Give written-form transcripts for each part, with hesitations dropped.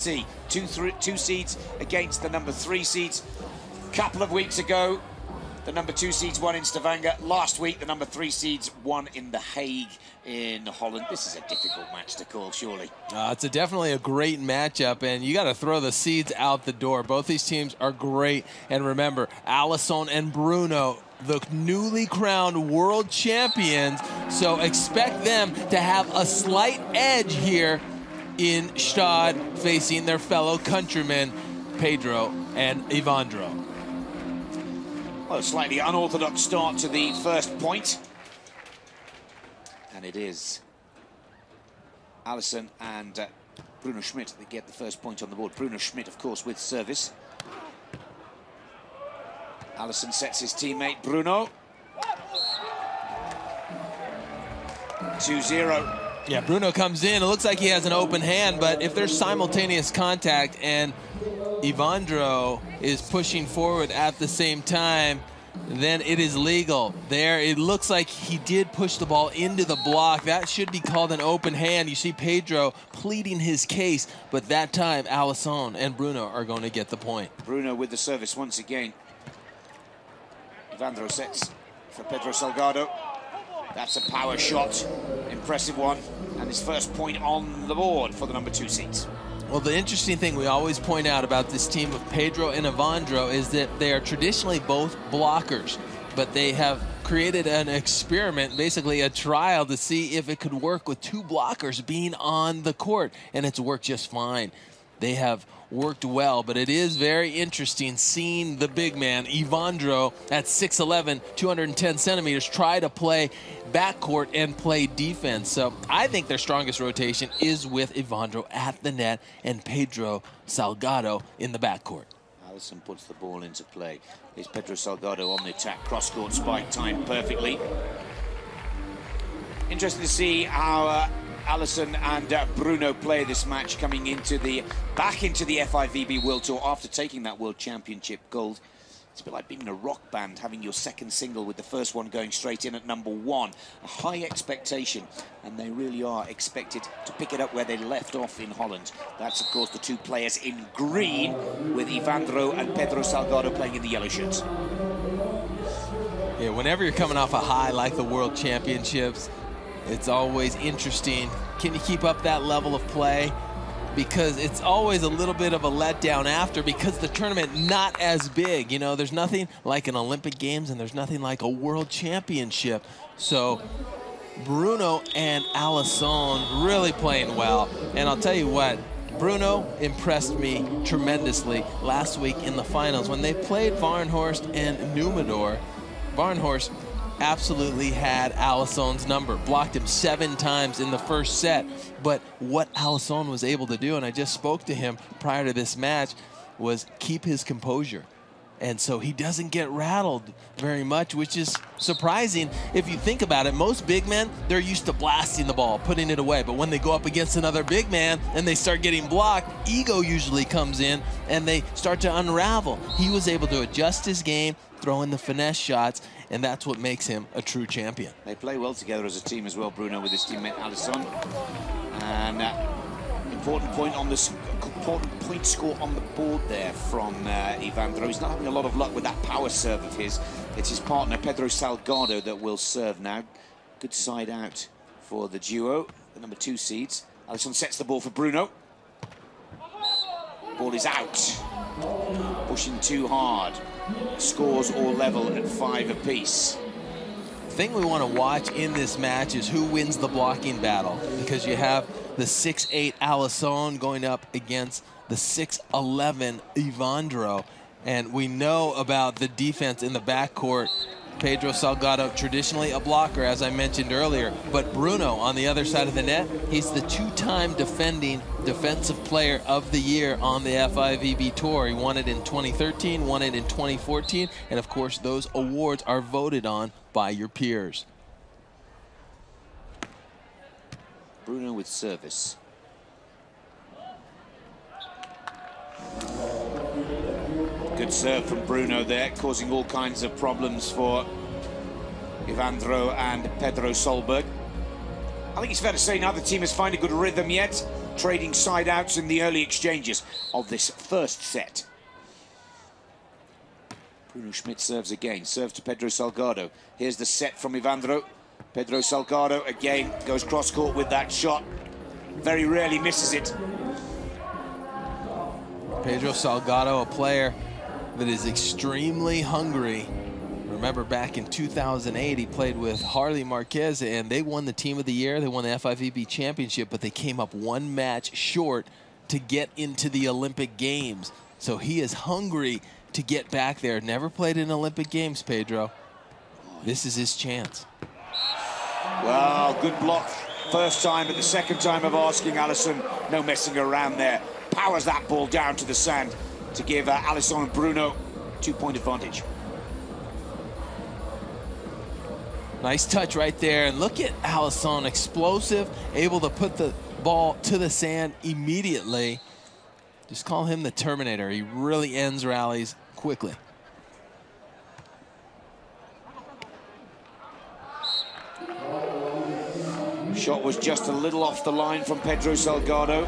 see. Two seeds against the number 3 seeds. Couple of weeks ago, the number 2 seeds won in Stavanger. Last week, the number 3 seeds won in The Hague in Holland. This is a difficult match to call, surely. It's definitely a great matchup, and you got to throw the seeds out the door. Both these teams are great. And remember, Alisson and Bruno, the newly crowned world champions, so expect them to have a slight edge here in Stade, facing their fellow countrymen, Pedro and Evandro. Well, a slightly unorthodox start to the first point. And it is Alisson and Bruno Schmidt that get the first point on the board. Bruno Schmidt, of course, with service. Alisson sets his teammate Bruno. 2-0. Yeah, Bruno comes in. It looks like he has an open hand, but if there's simultaneous contact and Evandro is pushing forward at the same time, then it is legal. There, it looks like he did push the ball into the block. That should be called an open hand. You see Pedro pleading his case, but that time Alisson and Bruno are going to get the point. Bruno with the service once again. Evandro sets for Pedro Salgado. That's a power shot, impressive one, and his first point on the board for the number 2 seeds. Well, the interesting thing we always point out about this team of Pedro and Evandro is that they are traditionally both blockers, but they have created an experiment, basically a trial, to see if it could work with 2 blockers being on the court, and it's worked just fine. They have worked well, but it is very interesting seeing the big man, Evandro, at 6'11", 210 centimeters, try to play backcourt and play defense. So I think their strongest rotation is with Evandro at the net and Pedro Salgado in the backcourt. Alisson puts the ball into play. Here's Pedro Salgado on the attack, cross-court spike timed perfectly. Interesting to see how Alisson and Bruno play this match coming back into the FIVB World Tour after taking that World Championship gold. It's a bit like being in a rock band, having your second single with the first one going straight in at number 1. A high expectation, and they really are expected to pick it up where they left off in Holland. That's, of course, the 2 players in green, with Evandro and Pedro Salgado playing in the yellow shirts. Yeah, whenever you're coming off a high like the World Championships, it's always interesting. Can you keep up that level of play? Because it's always a little bit of a letdown after, because the tournament not as big. You know, there's nothing like an Olympic Games and there's nothing like a World Championship. So Bruno and Alisson really playing well. And I'll tell you what, Bruno impressed me tremendously last week in the finals when they played Varnhorst and Numador. Varnhorst absolutely had Alisson's number, blocked him 7 times in the first set. But what Alisson was able to do, and I just spoke to him prior to this match, was keep his composure. And so he doesn't get rattled very much, which is surprising if you think about it. Most big men, they're used to blasting the ball, putting it away. But when they go up against another big man and they start getting blocked, ego usually comes in and they start to unravel. He was able to adjust his game, throw in the finesse shots, and that's what makes him a true champion. They play well together as a team as well, Bruno with his teammate Alisson. And important point score on the board there from Evandro. He's not having a lot of luck with that power serve of his. It's his partner, Pedro Salgado, that will serve now. Good side out for the duo, the number 2 seeds. Alisson sets the ball for Bruno. Ball is out. Pushing too hard. Scores all level at 5 apiece. The thing we want to watch in this match is who wins the blocking battle, because you have the 6'8" Alisson going up against the 6'11" Evandro, and we know about the defense in the backcourt. Pedro Salgado, traditionally a blocker, as I mentioned earlier, but Bruno on the other side of the net, he's the 2-time defending Defensive Player of the Year on the FIVB Tour. He won it in 2013, won it in 2014, and of course those awards are voted on by your peers. Bruno with service. Good serve from Bruno there, causing all kinds of problems for Evandro and Pedro Solberg. I think it's fair to say neither team has found a good rhythm yet. trading side-outs in the early exchanges of this first set. Bruno Schmidt serves again, serves to Pedro Salgado. Here's the set from Evandro. Pedro Salgado again goes cross-court with that shot. Very rarely misses it. Pedro Salgado, a player that is extremely hungry. Remember back in 2008, he played with Harley Marquez, and they won the Team of the Year. They won the FIVB Championship, but they came up one match short to get into the Olympic Games. So he is hungry to get back there. Never played in Olympic Games, Pedro. This is his chance. Well, good block first time, but the second time of asking, Alisson, no messing around there. Powers that ball down to the sand to give Alisson and Bruno 2-point advantage. Nice touch right there, and look at Alisson, explosive, able to put the ball to the sand immediately. Just call him the Terminator. He really ends rallies quickly. Shot was just a little off the line from Pedro Salgado.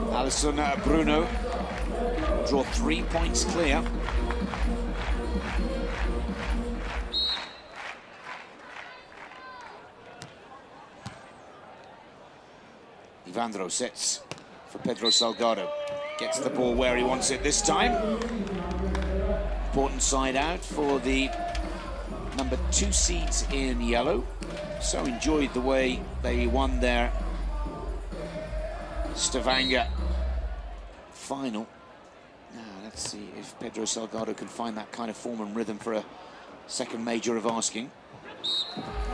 Alisson Bruno draw 3 points clear. Evandro sets for Pedro Salgado. Gets the ball where he wants it this time. Important side out for the number 2 seeds in yellow. So enjoyed the way they won their Stavanger final. Now let's see if Pedro Salgado can find that kind of form and rhythm for a second major of asking.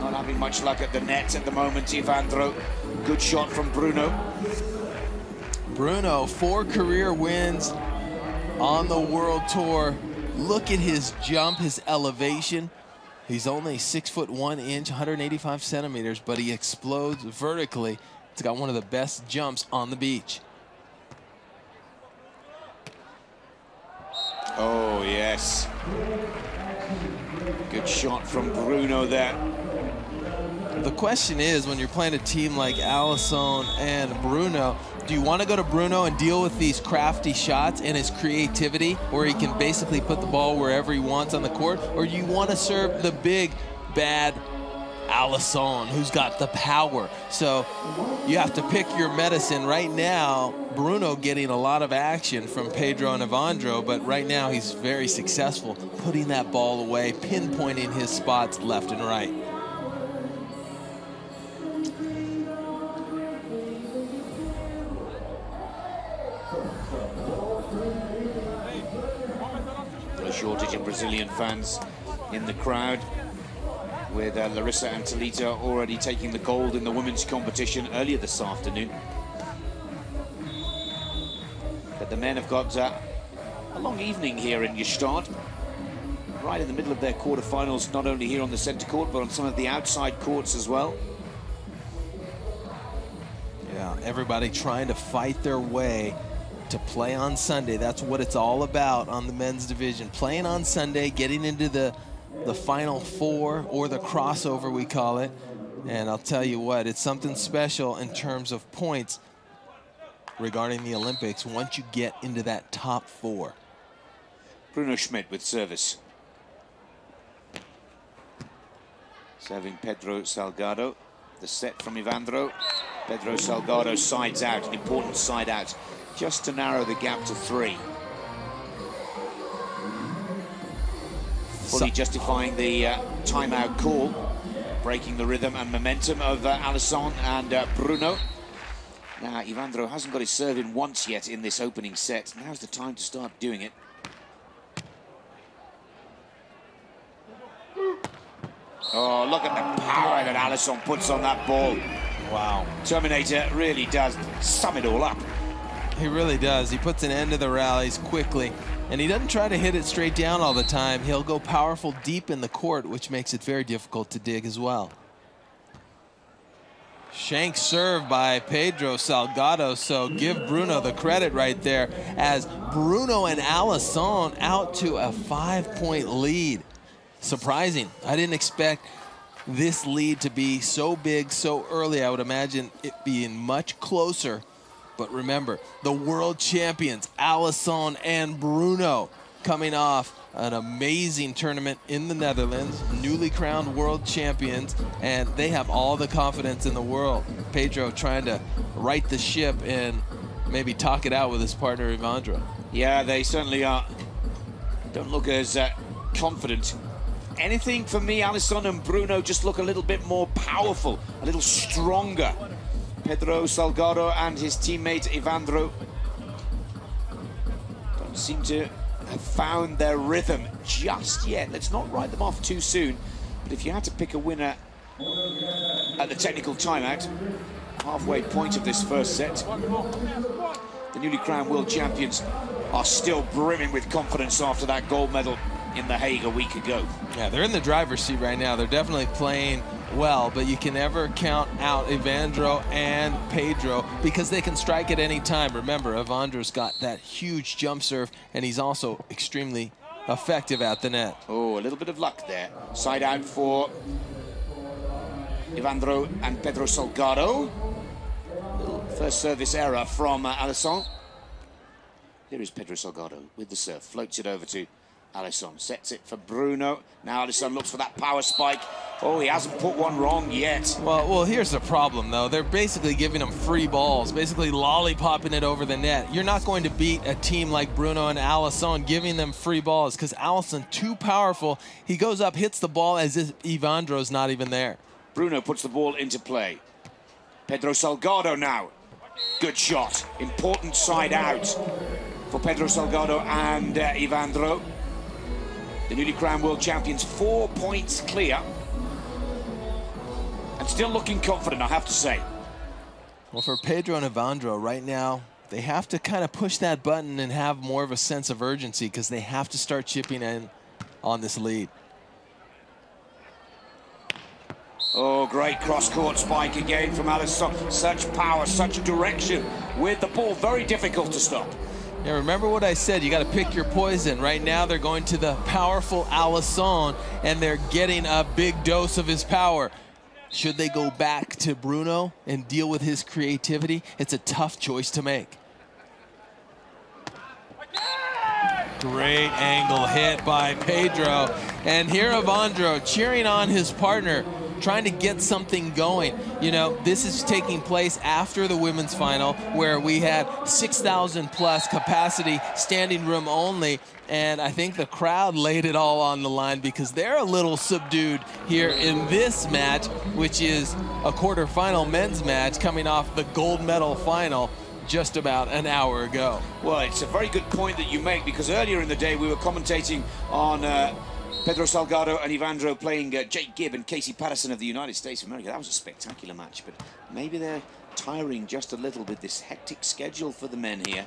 Not having much luck at the net at the moment, Evandro. Good shot from Bruno. Bruno, 4 career wins on the World Tour. Look at his jump, his elevation. He's only 6 foot 1 inch, 185 centimeters, but he explodes vertically. He's got one of the best jumps on the beach. Oh, yes. Good shot from Bruno there. The question is, when you're playing a team like Alisson and Bruno, do you want to go to Bruno and deal with these crafty shots and his creativity, where he can basically put the ball wherever he wants on the court? Or do you want to serve the big, bad Alisson, who's got the power? So you have to pick your medicine. Right now, Bruno getting a lot of action from Pedro and Evandro, but right now he's very successful putting that ball away, pinpointing his spots left and right. A shortage of Brazilian fans in the crowd, with Larissa and Talita already taking the gold in the women's competition earlier this afternoon. But the men have got a long evening here in Gstaad, right in the middle of their quarterfinals, not only here on the center court, but on some of the outside courts as well. Yeah, everybody trying to fight their way to play on Sunday. That's what it's all about on the men's division. Playing on Sunday, getting into the Final Four, or the crossover we call it. And I'll tell you what, it's something special in terms of points regarding the Olympics once you get into that top 4. Bruno Schmidt with service. Serving Pedro Salgado. The set from Evandro. Pedro Salgado sides out, an important side out, just to narrow the gap to 3. Fully justifying the timeout call, breaking the rhythm and momentum of Alisson and Bruno. Now, Evandro hasn't got his serve in once yet in this opening set. Now's the time to start doing it. Oh, look at the power that Alisson puts on that ball. Wow. Terminator really does sum it all up. He really does. He puts an end to the rallies quickly, and he doesn't try to hit it straight down all the time. He'll go powerful deep in the court, which makes it very difficult to dig as well. Shank serve by Pedro Salgado, so give Bruno the credit right there, as Bruno and Alisson out to a 5-point lead. Surprising. I didn't expect this lead to be so big so early. I would imagine it being much closer But remember, the world champions, Alisson and Bruno, coming off an amazing tournament in the Netherlands, newly crowned world champions, and they have all the confidence in the world. Pedro trying to right the ship and maybe talk it out with his partner, Evandro. Yeah, they certainly are. Don't look as confident. Anything for me, Alisson and Bruno just look a little bit more powerful, a little stronger. Pedro Salgado and his teammate Evandro don't seem to have found their rhythm just yet. Let's not write them off too soon. But if you had to pick a winner at the technical timeout, halfway point of this first set, the newly crowned world champions are still brimming with confidence after that gold medal in The Hague a week ago. Yeah, they're in the driver's seat right now. They're definitely playing well, but you can never count out Evandro and Pedro because they can strike at any time. Remember, Evandro's got that huge jump serve, and he's also extremely effective at the net. Oh, a little bit of luck there. Side out for Evandro and Pedro Salgado. Little first service error from Alisson. Here is Pedro Salgado with the serve. Floats it over to Alisson. Sets it for Bruno. Now Alisson looks for that power spike. Oh, he hasn't put one wrong yet. Well, here's the problem, though. They're basically giving him free balls, basically lollipopping it over the net. You're not going to beat a team like Bruno and Alisson giving them free balls because Alisson, too powerful. He goes up, hits the ball as if Evandro's not even there. Bruno puts the ball into play. Pedro Salgado now. Good shot. Important side out for Pedro Salgado and Evandro. The newly crowned world champions, 4 points clear. And still looking confident, I have to say. Well, for Pedro and Evandro right now, they have to kind of push that button and have more of a sense of urgency because they have to start chipping in on this lead. Oh, great cross-court spike again from Alisson. Such power, such direction with the ball. Very difficult to stop. Yeah, remember what I said, you got to pick your poison. Right now they're going to the powerful Alisson and they're getting a big dose of his power. Should they go back to Bruno and deal with his creativity? It's a tough choice to make. Great angle hit by Pedro. And here Evandro cheering on his partner, trying to get something going. You know, this is taking place after the women's final where we had 6,000 plus capacity, standing room only, and I think the crowd laid it all on the line because they're a little subdued here in this match, which is a quarterfinal men's match coming off the gold medal final just about an hour ago. Well, it's a very good point that you make because earlier in the day we were commentating on Pedro Salgado and Evandro playing Jake Gibb and Casey Patterson of the United States of America. That was a spectacular match, but maybe they're tiring just a little bit, this hectic schedule for the men here.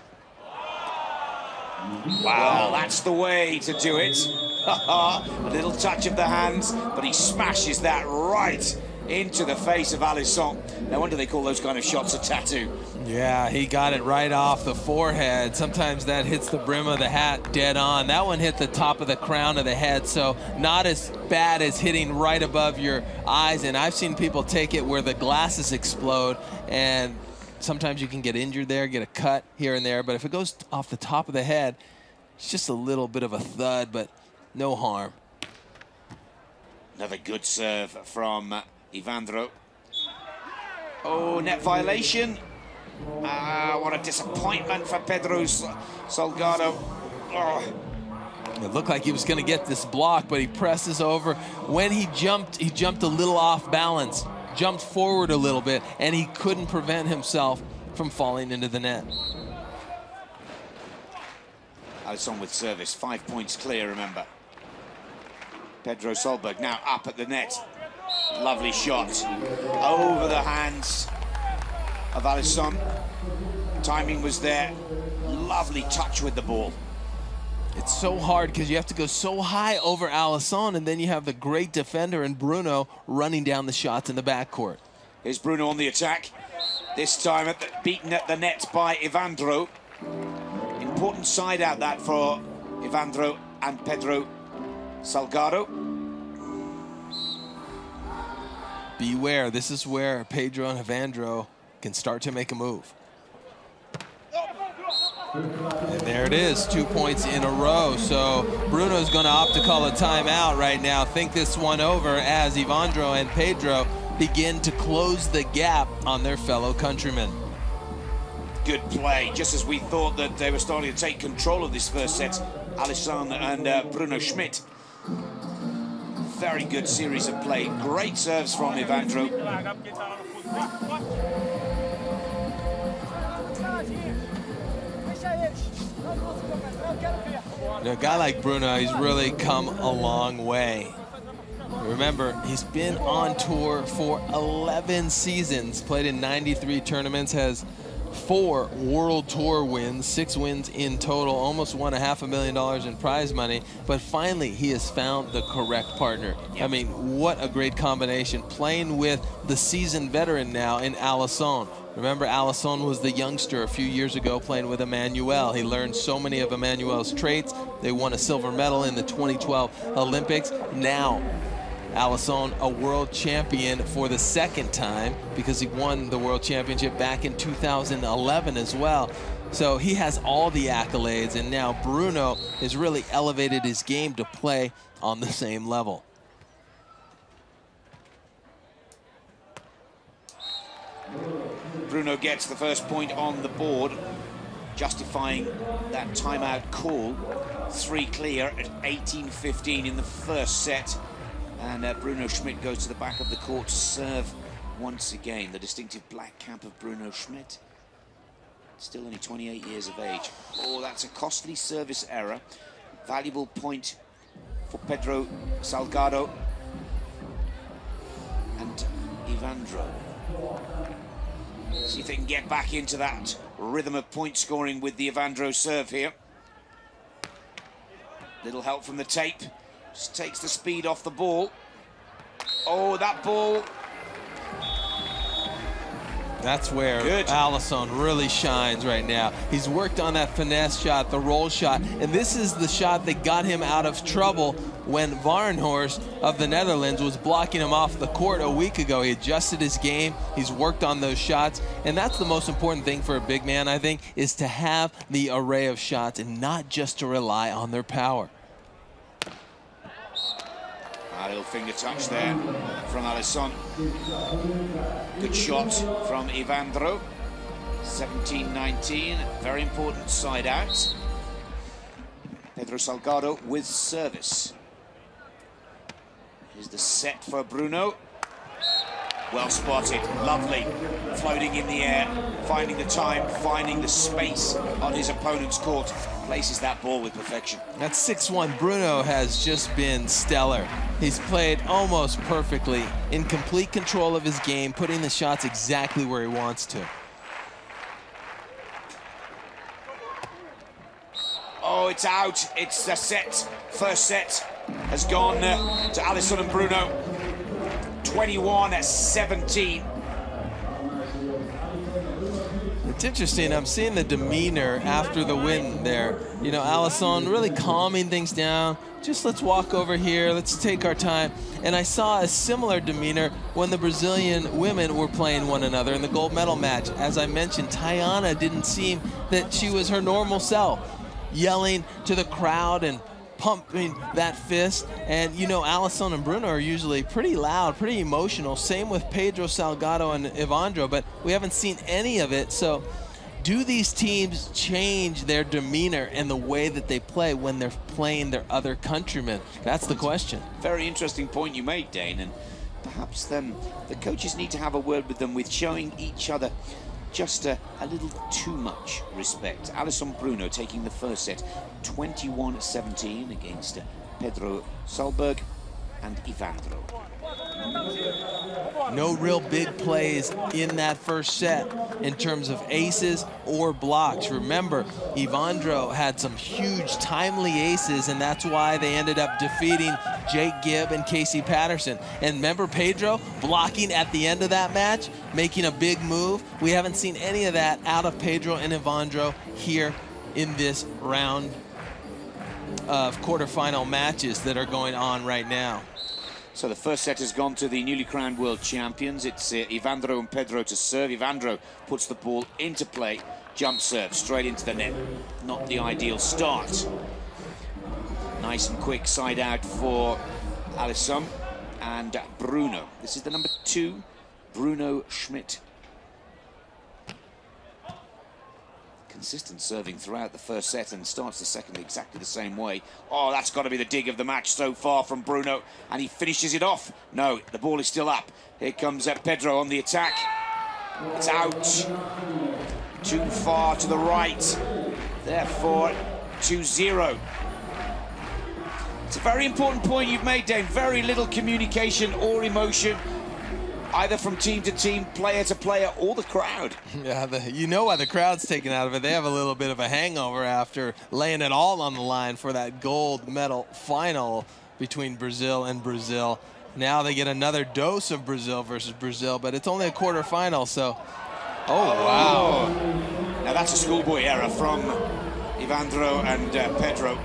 Wow, that's the way to do it. A little touch of the hands, but he smashes that right into the face of Alisson. No wonder they call those kind of shots a tattoo. Yeah, he got it right off the forehead. Sometimes that hits the brim of the hat dead on. That one hit the top of the crown of the head, so not as bad as hitting right above your eyes. And I've seen people take it where the glasses explode, and sometimes you can get injured there, get a cut here and there. But if it goes off the top of the head, it's just a little bit of a thud, but no harm. Another good serve from Evandro. Oh, net violation. What a disappointment for Pedro Salgado. Oh. It looked like he was going to get this block, but he presses over. When he jumped a little off balance, jumped forward a little bit, and he couldn't prevent himself from falling into the net. Alisson with service, 5 points clear, remember. Pedro Solberg now up at the net. Lovely shot over the hands of Alisson. Timing was there. Lovely touch with the ball. It's so hard because you have to go so high over Alisson, and then you have the great defender in Bruno running down the shots in the backcourt. Here's Bruno on the attack. This time beaten at the net by Evandro. Important side out that for Evandro and Pedro Salgado. Beware, this is where Pedro and Evandro can start to make a move. And there it is, 2 points in a row. So Bruno's going to opt to call a timeout right now, think this one over as Evandro and Pedro begin to close the gap on their fellow countrymen. Good play, just as we thought that they were starting to take control of this first set. Alisson and Bruno Schmidt. Very good series of play. Great serves from Evandro. A guy like Bruno, he's really come a long way. Remember, he's been on tour for 11 seasons, played in 93 tournaments, has 4 World Tour wins, 6 wins in total, almost won $500,000 in prize money. But finally, he has found the correct partner. Yep. I mean, what a great combination, playing with the seasoned veteran now in Alisson. Remember, Alisson was the youngster a few years ago playing with Emmanuel. He learned so many of Emmanuel's traits. They won a silver medal in the 2012 Olympics. Now, Alisson, a world champion for the 2nd time, because he won the world championship back in 2011 as well. So he has all the accolades, and now Bruno has really elevated his game to play on the same level. Bruno gets the first point on the board, justifying that timeout call. 3 clear at 18-15 in the first set. And Bruno Schmidt goes to the back of the court to serve once again. The distinctive black cap of Bruno Schmidt. Still only 28 years of age. Oh, that's a costly service error. Valuable point for Pedro Salgado and Evandro. See if they can get back into that rhythm of point scoring with the Evandro serve here. Little help from the tape. Just takes the speed off the ball. Oh, that ball. That's where Alisson really shines right now. He's worked on that finesse shot, the roll shot, and this is the shot that got him out of trouble when Varenhorst of the Netherlands was blocking him off the court a week ago. He adjusted his game, he's worked on those shots, and that's the most important thing for a big man, I think, is to have the array of shots and not just to rely on their power. A little finger touch there from Alisson. Good shot from Evandro. 17-19, very important side out. Pedro Salgado with service. Here's the set for Bruno. Well spotted, lovely. Floating in the air, finding the time, finding the space on his opponent's court. Places that ball with perfection. That's 6-1. Bruno has just been stellar. He's played almost perfectly, in complete control of his game, putting the shots exactly where he wants to. Oh, it's out. It's the set. First set has gone to Alisson and Bruno. 21-17. It's interesting, I'm seeing the demeanor after the win there. You know, Alisson really calming things down. Just let's walk over here, let's take our time. And I saw a similar demeanor when the Brazilian women were playing one another in the gold medal match. As I mentioned, Tayana didn't seem that she was her normal self, yelling to the crowd and pumping that fist. And you know, Alisson and Bruno are usually pretty loud, pretty emotional. Same with Pedro Salgado and Evandro, but we haven't seen any of it. So do these teams change their demeanor and the way that they play when they're playing their other countrymen? That's the question. Very interesting point you made, Dane, and perhaps the coaches need to have a word with them with showing each other just a little too much respect. Alisson Bruno taking the first set, 21-17 against Pedro Salberg and Evandro. No real big plays in that first set in terms of aces or blocks. Remember, Evandro had some huge timely aces, and that's why they ended up defeating Jake Gibb and Casey Patterson. And remember Pedro blocking at the end of that match, making a big move? We haven't seen any of that out of Pedro and Evandro here in this round of quarterfinal matches that are going on right now. So the first set has gone to the newly crowned world champions. It's Evandro and Pedro to serve. Evandro puts the ball into play, jump serve straight into the net. Not the ideal start. Nice and quick side out for Alisson and Bruno. This is the number 2, Bruno Schmidt. Consistent serving throughout the first set and starts the second exactly the same way. Oh, that's got to be the dig of the match so far from Bruno, and he finishes it off. No, the ball is still up. Here comes Pedro on the attack. It's out. Too far to the right. Therefore, 2-0. It's a very important point you've made, Dane. Very little communication or emotion, either from team to team, player to player, or the crowd. Yeah, you know why the crowd's taken out of it. They have a little bit of a hangover after laying it all on the line for that gold medal final between Brazil and Brazil. Now they get another dose of Brazil versus Brazil, but it's only a quarterfinal, so... Oh, wow. Now that's a schoolboy error from Evandro and Pedro.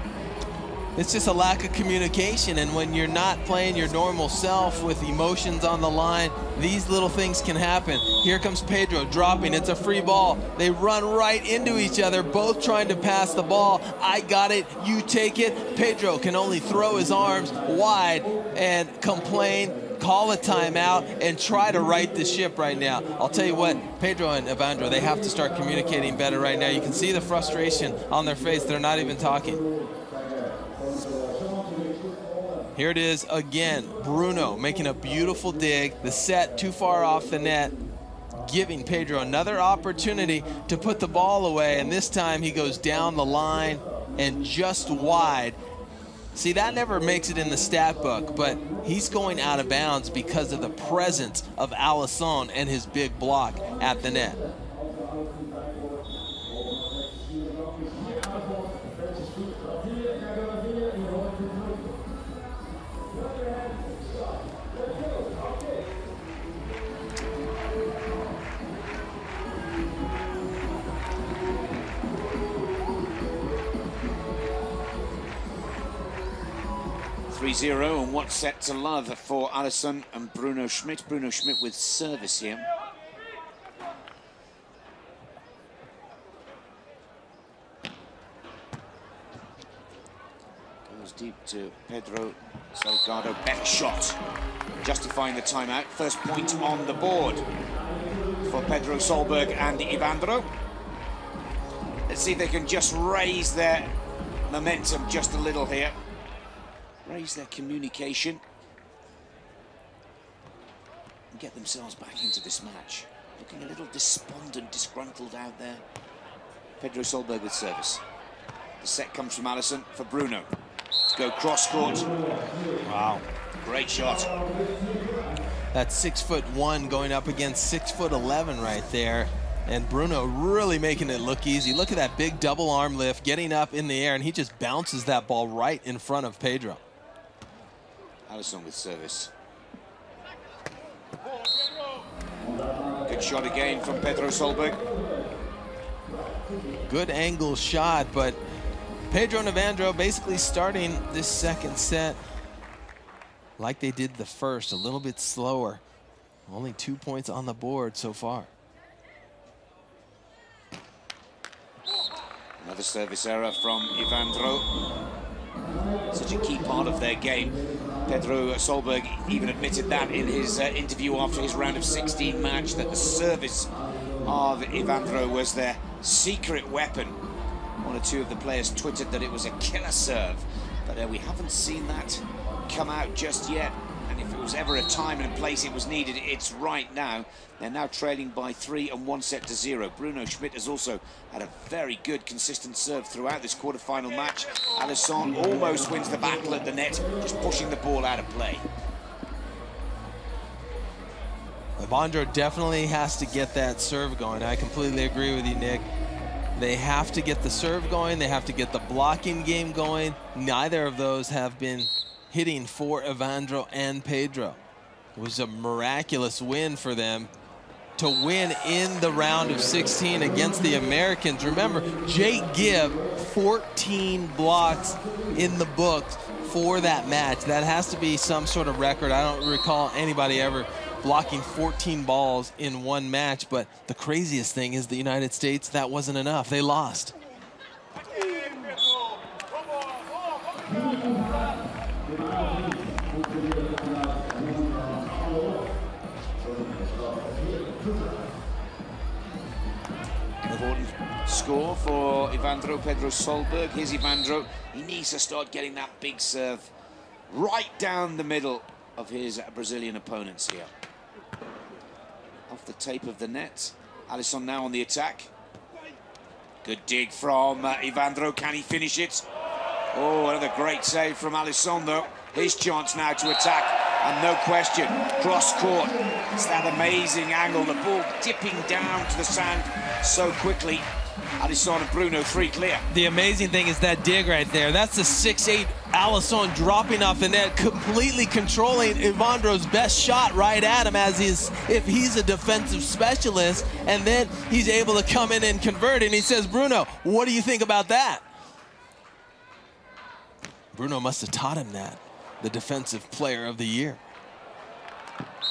It's just a lack of communication, and when you're not playing your normal self with emotions on the line, these little things can happen. Here comes Pedro dropping. It's a free ball. They run right into each other, both trying to pass the ball. I got it, you take it. Pedro can only throw his arms wide and complain, call a timeout, and try to right the ship right now. I'll tell you what, Pedro and Evandro, they have to start communicating better right now. You can see the frustration on their face. They're not even talking. Here it is again, Bruno making a beautiful dig. The set too far off the net, giving Pedro another opportunity to put the ball away, and this time he goes down the line and just wide. See, that never makes it in the stat book, but he's going out of bounds because of the presence of Alisson and his big block at the net. And what's set to love for Alisson and Bruno Schmidt. Bruno Schmidt with service here. Goes deep to Pedro Salgado. Better shot, justifying the timeout. First point on the board for Pedro Solberg and Evandro. Let's see if they can just raise their momentum just a little here. Raise their communication and get themselves back into this match. Looking a little despondent, disgruntled out there. Pedro Solberg with service. The set comes from Alisson for Bruno. Let's go cross court. Wow, great shot. That's 6'1" going up against 6'11" right there. And Bruno really making it look easy. Look at that big double arm lift, getting up in the air, and he just bounces that ball right in front of Pedro. Alisson with service. Good shot again from Pedro Solberg. Good angle shot, but Pedro and Evandro basically starting this second set like they did the first, a little bit slower. Only 2 points on the board so far. Another service error from Evandro. Such a key part of their game. Pedro Solberg even admitted that in his interview after his round of 16 match, that the service of Evandro was their secret weapon. One or two of the players twittered that it was a killer serve, but we haven't seen that come out just yet. And if it was ever a time and place it was needed, it's right now. They're now trailing by 3 and 1 set to 0. Bruno Schmidt has also had a very good, consistent serve throughout this quarter-final match. Alisson almost wins the battle at the net, just pushing the ball out of play. Evandro definitely has to get that serve going. I completely agree with you, Nick. They have to get the serve going. They have to get the blocking game going. Neither of those have been hitting for Evandro and Pedro. It was a miraculous win for them to win in the round of 16 against the Americans. Remember, Jake Gibb, 14 blocks in the books for that match. That has to be some sort of record. I don't recall anybody ever blocking 14 balls in one match. But the craziest thing is the United States, that wasn't enough. They lost. Important score for Evandro Pedro Solberg. Here's Evandro. He needs to start getting that big serve right down the middle of his Brazilian opponents here. Off the tape of the net. Alisson now on the attack. Good dig from Evandro. Can he finish it? Oh, another great save from Alisson, though. His chance now to attack, and no question, cross court. It's that amazing angle, the ball dipping down to the sand so quickly. Alisson and Bruno, 3 clear. The amazing thing is that dig right there. That's the 6'8" Alisson dropping off the net, completely controlling Evandro's best shot right at him as if he's a defensive specialist, and then he's able to come in and convert, and he says, Bruno, what do you think about that? Bruno must have taught him that, the defensive player of the year.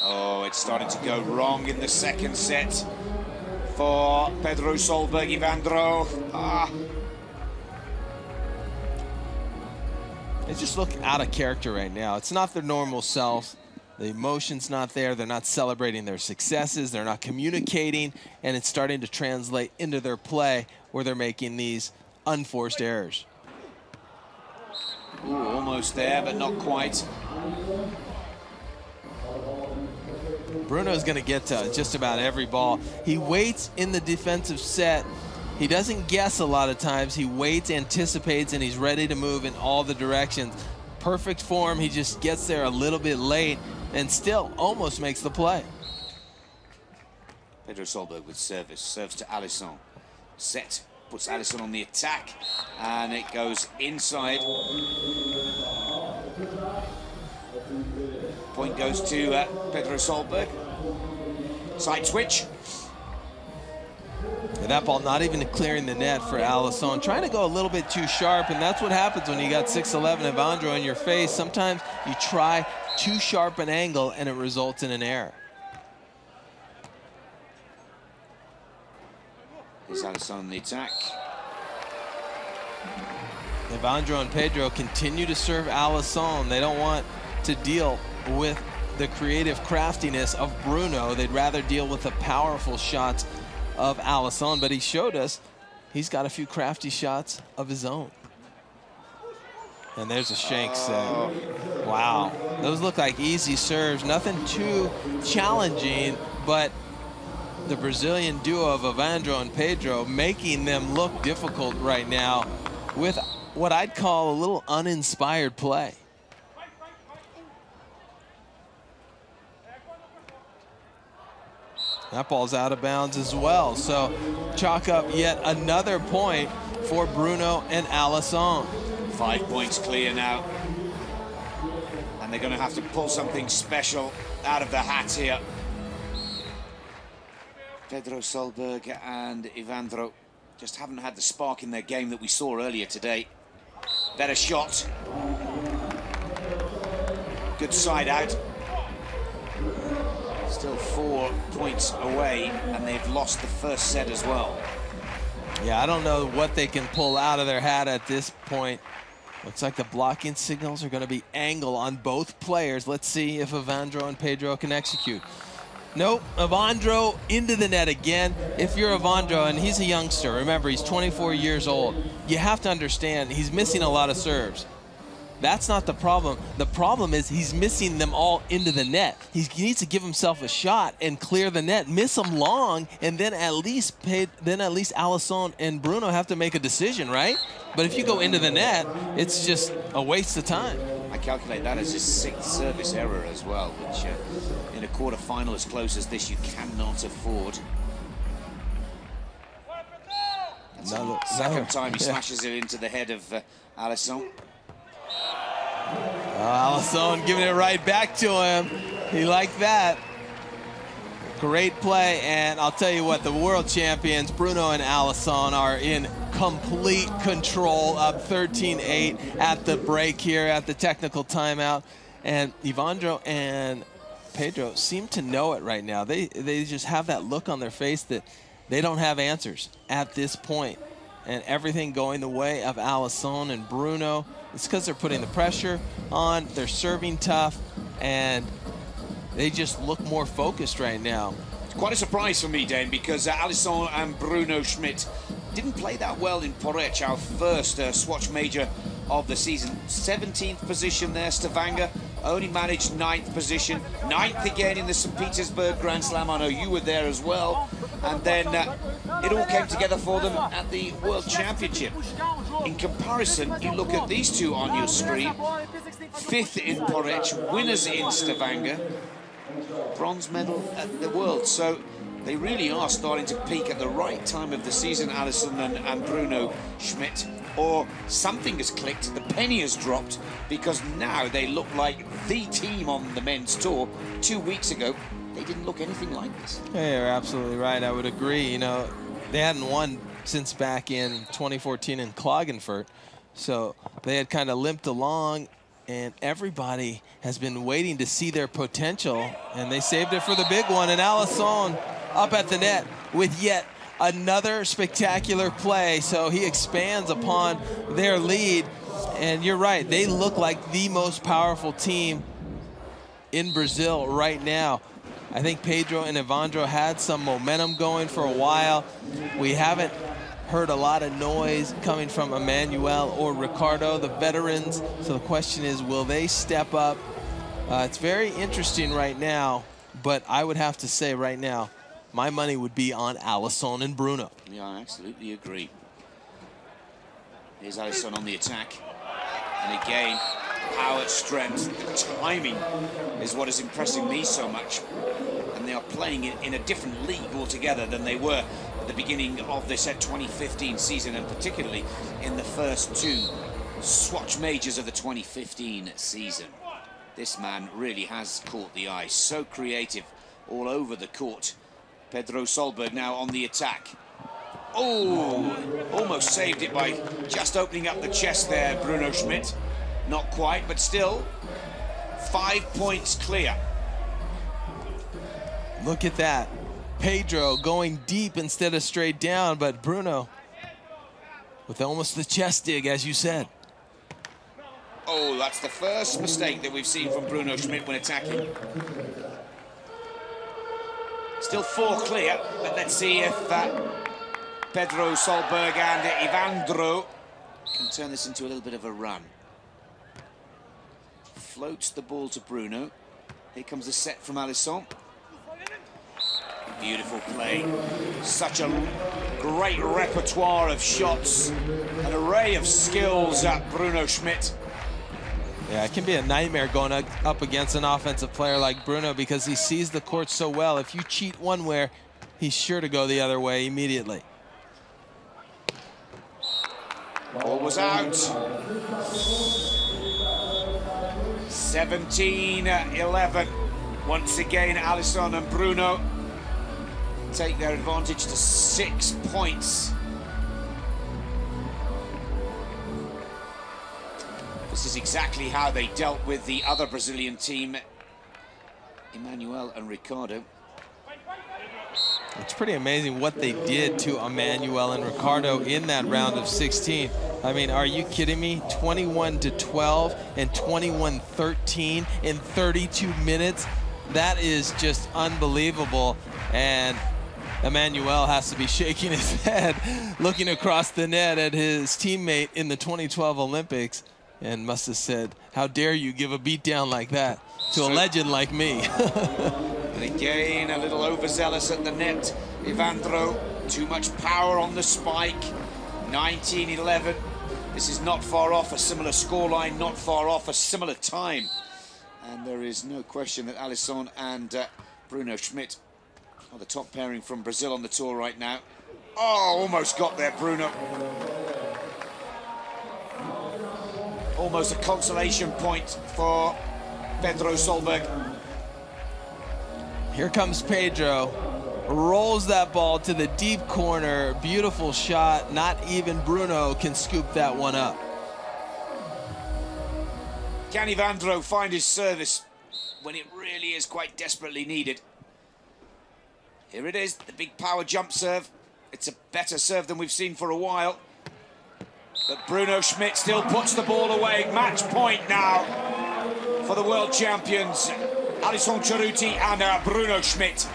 Oh, it's starting to go wrong in the second set for Pedro Solberg. Evandro. They just look out of character right now. It's not their normal selves. The emotion's not there. They're not celebrating their successes. They're not communicating, and it's starting to translate into their play where they're making these unforced errors. Ooh, almost there, but not quite. Bruno's going to get to just about every ball. He waits in the defensive set. He doesn't guess a lot of times. He waits, anticipates, and he's ready to move in all the directions. Perfect form. He just gets there a little bit late and still almost makes the play. Pedro Solberg with service. Serves to Alisson. Set. Puts Alisson on the attack, and it goes inside. Point goes to Pedro Solberg. Side switch. And that ball not even clearing the net for Alisson. Trying to go a little bit too sharp, and that's what happens when you got 6'11" Evandro in your face. Sometimes you try too sharp an angle, and it results in an error. Here's Alisson on the attack. Evandro and Pedro continue to serve Alisson. They don't want to deal with the creative craftiness of Bruno. They'd rather deal with the powerful shots of Alisson, but he showed us he's got a few crafty shots of his own. And there's a shank set. Wow. Those look like easy serves. Nothing too challenging, but the Brazilian duo of Evandro and Pedro making them look difficult right now with what I'd call a little uninspired play. That ball's out of bounds as well. So chalk up yet another point for Bruno and Alisson. 5 points clear now. And they're going to have to pull something special out of the hat here. Pedro Solberg and Evandro just haven't had the spark in their game that we saw earlier today. Better shot. Good side out. Still 4 points away, and they've lost the first set as well. Yeah, I don't know what they can pull out of their hat at this point. Looks like the blocking signals are going to be angle on both players. Let's see if Evandro and Pedro can execute. Nope, Evandro into the net again. If you're Evandro, and he's a youngster, remember he's 24 years old, you have to understand he's missing a lot of serves. That's not the problem. The problem is he's missing them all into the net. He needs to give himself a shot and clear the net, miss them long, and then at least Alisson and Bruno have to make a decision, right? But if you go into the net, it's just a waste of time. I calculate that as his 6th service error as well, which in a quarter-final as close as this, you cannot afford. That's the second time he smashes it into the head of Alisson. Alisson giving it right back to him. He liked that. Great play, and I'll tell you what, the world champions, Bruno and Alisson, are in complete control, up 13-8 at the break here, at the technical timeout. And Evandro and Pedro seem to know it right now. They just have that look on their face that they don't have answers at this point. And everything going the way of Alisson and Bruno. It's because they're putting the pressure on, they're serving tough, and they just look more focused right now. It's quite a surprise for me, Dane, because Alisson and Bruno Schmidt didn't play that well in Poreč, our first Swatch Major of the season. 17th position there, Stavanger. Only managed 9th position. 9th again in the St. Petersburg Grand Slam. I know you were there as well. And then it all came together for them at the World Championship. In comparison, you look at these two on your screen. 5th in Poreč, winners in Stavanger. Bronze medal at the World. So they really are starting to peak at the right time of the season, Alisson and Bruno Schmidt. Or something has clicked, the penny has dropped, because now they look like the team on the men's tour. 2 weeks ago, they didn't look anything like this. Yeah, you're absolutely right. I would agree. You know, they hadn't won since back in 2014 in Klagenfurt. So they had kind of limped along, and everybody has been waiting to see their potential, and they saved it for the big one. And Alisson up at the net with yet another spectacular play, so he expands upon their lead. And you're right, they look like the most powerful team in Brazil right now. I think Pedro and Evandro had some momentum going for a while. We haven't heard a lot of noise coming from Emmanuel or Ricardo, the veterans. So the question is, will they step up? It's very interesting right now, but I would have to say right now, my money would be on Alisson and Bruno. Yeah, I absolutely agree. Here's Alisson on the attack. And again, power, strength, the timing is what is impressing me so much. And they are playing it in a different league altogether than they were at the beginning of this 2015 season, and particularly in the first two Swatch Majors of the 2015 season. This man really has caught the eye. So creative all over the court. Pedro Solberg now on the attack. Oh, almost saved it by just opening up the chest there, Bruno Schmidt. Not quite, but still 5 points clear. Look at that. Pedro going deep instead of straight down, but Bruno with almost the chest dig, as you said. Oh, that's the first mistake that we've seen from Bruno Schmidt when attacking. Still 4 clear, but let's see if Pedro Solberg and Evandro can turn this into a little bit of a run. Floats the ball to Bruno. Here comes the set from Alisson. Beautiful play. Such a great repertoire of shots. An array of skills at Bruno Schmidt. Yeah, it can be a nightmare going up against an offensive player like Bruno, because he sees the court so well. If you cheat one way, he's sure to go the other way immediately. Ball was out. 17-11. Once again, Alisson and Bruno take their advantage to 6 points. This is exactly how they dealt with the other Brazilian team, Emmanuel and Ricardo. It's pretty amazing what they did to Emmanuel and Ricardo in that round of 16. I mean, are you kidding me? 21-12 and 21-13 in 32 minutes. That is just unbelievable. And Emmanuel has to be shaking his head, looking across the net at his teammate in the 2012 Olympics, and must have said, how dare you give a beatdown like that to a legend like me. And again, a little overzealous at the net. Evandro, too much power on the spike. 19-11. This is not far off a similar scoreline, not far off a similar time. And there is no question that Alisson and Bruno Schmidt are the top pairing from Brazil on the tour right now. Oh, almost got there, Bruno. Almost a consolation point for Pedro Solberg. Here comes Pedro, rolls that ball to the deep corner. Beautiful shot. Not even Bruno can scoop that one up. Can Evandro find his service? when it really is quite desperately needed. Here it is, the big power jump serve. It's a better serve than we've seen for a while. But Bruno Schmidt still puts the ball away. Match point now for the world champions, Alison Ceruti and Bruno Schmidt.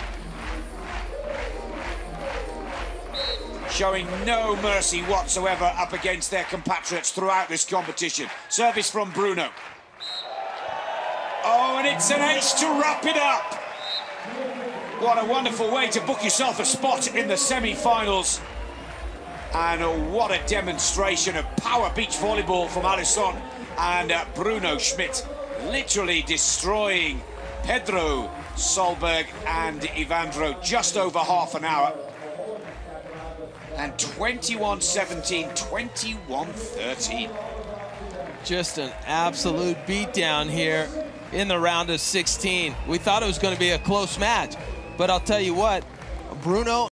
Showing no mercy whatsoever up against their compatriots throughout this competition. Service from Bruno. Oh, and it's an ace to wrap it up. What a wonderful way to book yourself a spot in the semi-finals. And what a demonstration of power beach volleyball from Alison and Bruno Schmidt, literally destroying Pedro Solberg and Ivandro just over half an hour. And 21-17, 21-13. Just an absolute beatdown here in the round of 16. We thought it was going to be a close match, but I'll tell you what, Bruno